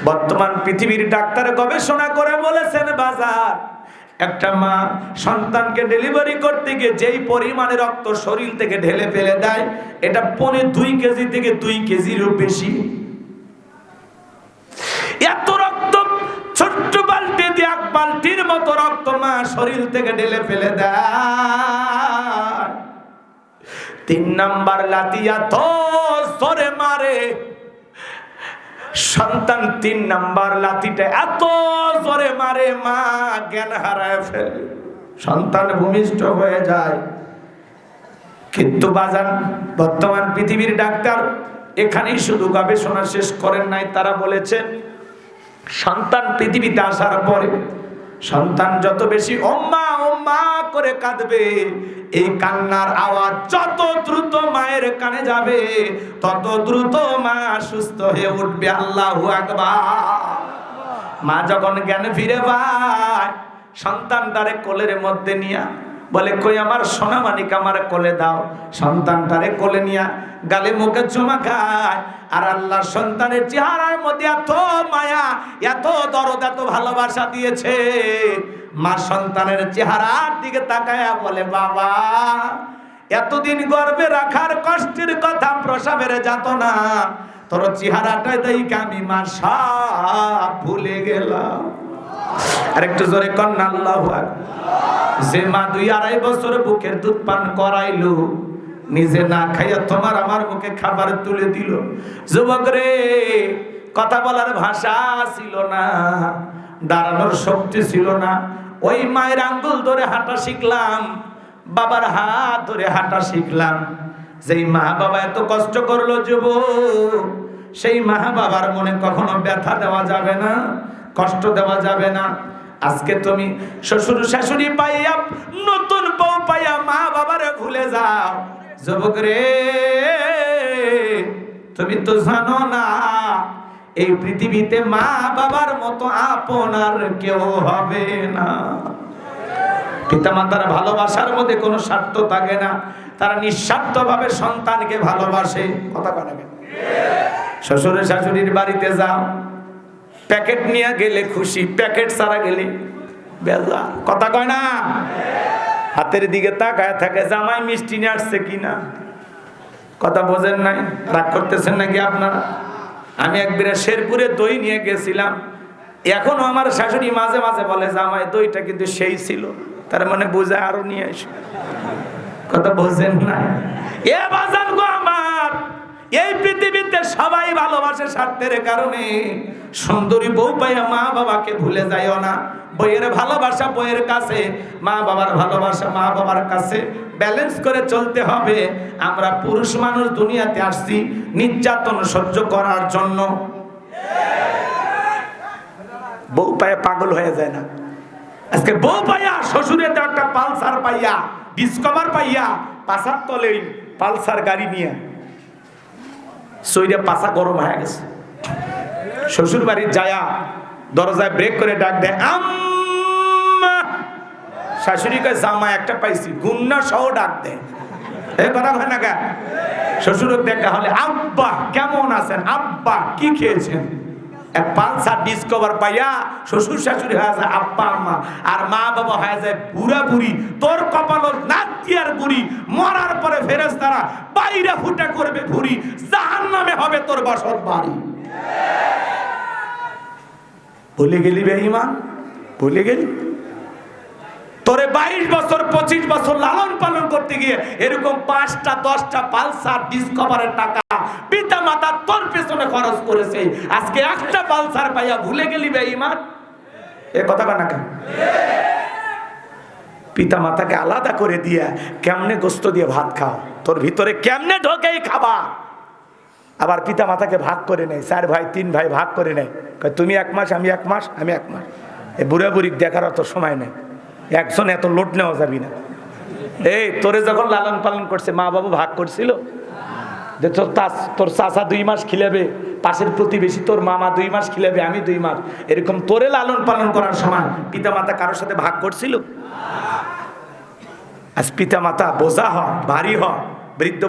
বর্তমান পৃথিবীর ডাক্তার গবেষণা করে বলেছেন বাজার, একটা মা সন্তানকে ডেলিভারি করতে গিয়ে যেই পরিমাণে রক্ত শরীর থেকে ঢেলে ফেলে দেয়, এটা 2.5 কেজি থেকে 2 কেজিরও বেশি। এত রক্ত ছোট্ট বালতি দিয়ে 1 বালতির মতো রক্ত মা শরীর থেকে ঢেলে ফেলে দেয়। 3 নাম্বার লাথি এত জোরে মারে সন্তান, 3 নাম্বার লাথিটা এত জোরে মারে মা জ্ঞান হারায় ফেলে, সন্তান ভূমিষ্ঠ হয়ে যায়। কিন্তু বাজান, বর্তমান পৃথিবীর ডাক্তার এখানেই শুধু গবেষণা শেষ করেন নাই, তারা বলেছেন সন্তান পৃথিবীতে আসার পরে সন্তান যত বেশি ওম্মা ওম্মা করে কাঁদবে, এই কান্নার আওয়াজ যত দ্রুত মায়ের কানে যাবে তত দ্রুত মা সুস্থ হয়ে উঠবে। আল্লাহু আকবার। মা যখন জ্ঞান ফিরে পায়, সন্তানটারে কোলের মধ্যে নিয়া বলে, কই আমার সোনা মানিক, আমার কোলে দাও। সন্তানটারে কোলে নিয়া গালে মুখে চুমা খায়, আর আল্লাহ সন্তানের চেহারার মধ্যে এত মায়া, এত দরদ, এত ভালোবাসা দিয়েছে। মা সন্তানের চেহারার দিকে তাকায়া বলে, বাবা এতদিন গর্ভে রাখার কষ্টের কথা, প্রসবের যাতনা, তোর চেহারাটা দেখে আমি মা সব ভুলে গেলাম। আরেকটু জোরে কন্যা আল্লাহু আকবার। যে মা 2-2.5 বছর বুকের দুধ পান করাইলো, নিজে না খাইয়া তোমার আমার মুখে খাবার তুলে দিল। যুবক রে, কথা বলার ভাষা ছিল না, দাঁড়ানোর শক্তি ছিল না। ওই মায়ের আঙ্গুল ধরে হাঁটা শিখলাম, বাবার হাত ধরে হাঁটা শিখলাম। যেই মা বাবা এত কষ্ট করলো যুবক, সেই মা বাবার মনে কখনো ব্যথা দেওয়া যাবে না, কষ্ট দেওয়া যাবে না। আজকে তুমি শ্বশুর শাশুড়ি পাইয়া, নতুন বউ পাইয়া মা বাবারে ভুলে যাও। যুবক রে, তুমি তো জানো না এই পৃথিবীতে মা বাবার মতো আপন আর কেউ হবে না। পিতা মাতার ভালোবাসার মধ্যে কোনো স্বার্থ থাকে না, তারা নিঃস্বার্থভাবে সন্তানকে ভালোবাসে। কথা কয় না কেন? শ্বশুরের শাশুড়ির বাড়িতে যাও, প্যাকেট নিয়ে গেলে খুশি, প্যাকেট ছাড়া গেলে বেজা। কথা কয় না? হাতের দিকে তাকায় থাকে, জামাই মিষ্টি নিয়ে আসছে কিনা। কথা বোঝেন নাই? রাগ করতেছেন নাকি আপনারা? আমি একবার শেরপুরে দই নিয়ে গেছিলাম, এখনো আমার শাশুড়ি মাঝে মাঝে বলে, জামাই দইটা কিন্তু সেই ছিল, তার মানে বোঝা আরো নিয়ে আসে। কথা বোঝেন না? এ বাজান গো আমার, এই পৃথিবীতে সবাই ভালোবাসে স্বার্থের কারণে। সুন্দরী বউ পাইয়া মা বাবাকে ভুলে যাইও না। বইয়ের ভালোবাসা বইয়ের কাছে, মা বাবার ভালোবাসা মা বাবার কাছে, ব্যালেন্স করে চলতে হবে। আমরা পুরুষ মানুষ দুনিয়াতে আসছি নির্যাতন সহ্য করার জন্য। বউ পাইয়া পাগল হয়ে যায় না? আজকে বউ পাইয়া, শ্বশুরের তো একটা পালসার পাইয়া, ডিসকভার পাইয়া, পাশার তলেই পালসার গাড়ি নিয়ে সইরা পাশা গরম হয়ে গেছে। শ্বশুর বাড়ির যায়া দরজায় ব্রেক করে ডাক দেয়, আম্মা। শাশুড়ি কয়, জামা একটা পাইছি, গুন্না সহ ডাক দেয়। এই কথা হয় না? শ্বশুরের দেখা হলে, আব্বা কেমন আছেন, আব্বা কি খেয়েছেন। এক পালসার ডিসকভার পাইয়া শ্বশুর শাশুড়ি হয়ে যায় আব্বা আম্মা, আর মা বাবা হয়ে যায় বুড়া বুড়ি। তোর কপাল নাতিয়ার বুড়ি, মরার পরে ফেরেশতারা বাইরে ফুটা করবে ভুড়ি, জাহান্নামে হবে তোর বসত বাড়ি। ভুলে গেলি বেঈমান? ভুলে গেলি? তোরে 22 বছর 25 বছর লালন পালন করতে গিয়ে এরকম 5টা 10টা পালসার ডিসকভারের টাকা পিতা মাতা তোর পেছনে খরচ করেছে। আজকে একটা পালসার পাইয়া ভুলে গেলি বেঈমান? এ কথা কয় না কেন? পিতা মাতাকে আলাদা করে দিয়া কেমনে গোস্ত দিয়ে ভাত খাও, তোর ভিতরে কেমনে ঢোকেই খাবা। আবার পিতা মাতাকে ভাগ করে নেয়, 4 ভাই 3 ভাই ভাগ করে নেয়, তুমি 1 মাস আমি 1 মাস, আমি 1 মাস। এই বুড়া বুড়ি দেখার অত সময় নেই, একজন এত লোট নেওয়া যাবি না। এই তোরে যখন লালন পালন করছে মা বাবা ভাগ করছিল যে তোর চাচা 2 মাস খিলাবে, পাশের প্রতিবেশী তোর মামা 2 মাস খিলাবে, আমি 2 মাস, এরকম তোরে লালন পালন করার সময় পিতা মাতা কারোর সাথে ভাগ করছিল? আজ পিতা মাতা বোঝা হয়, ভারী হয়, বৃদ্ধ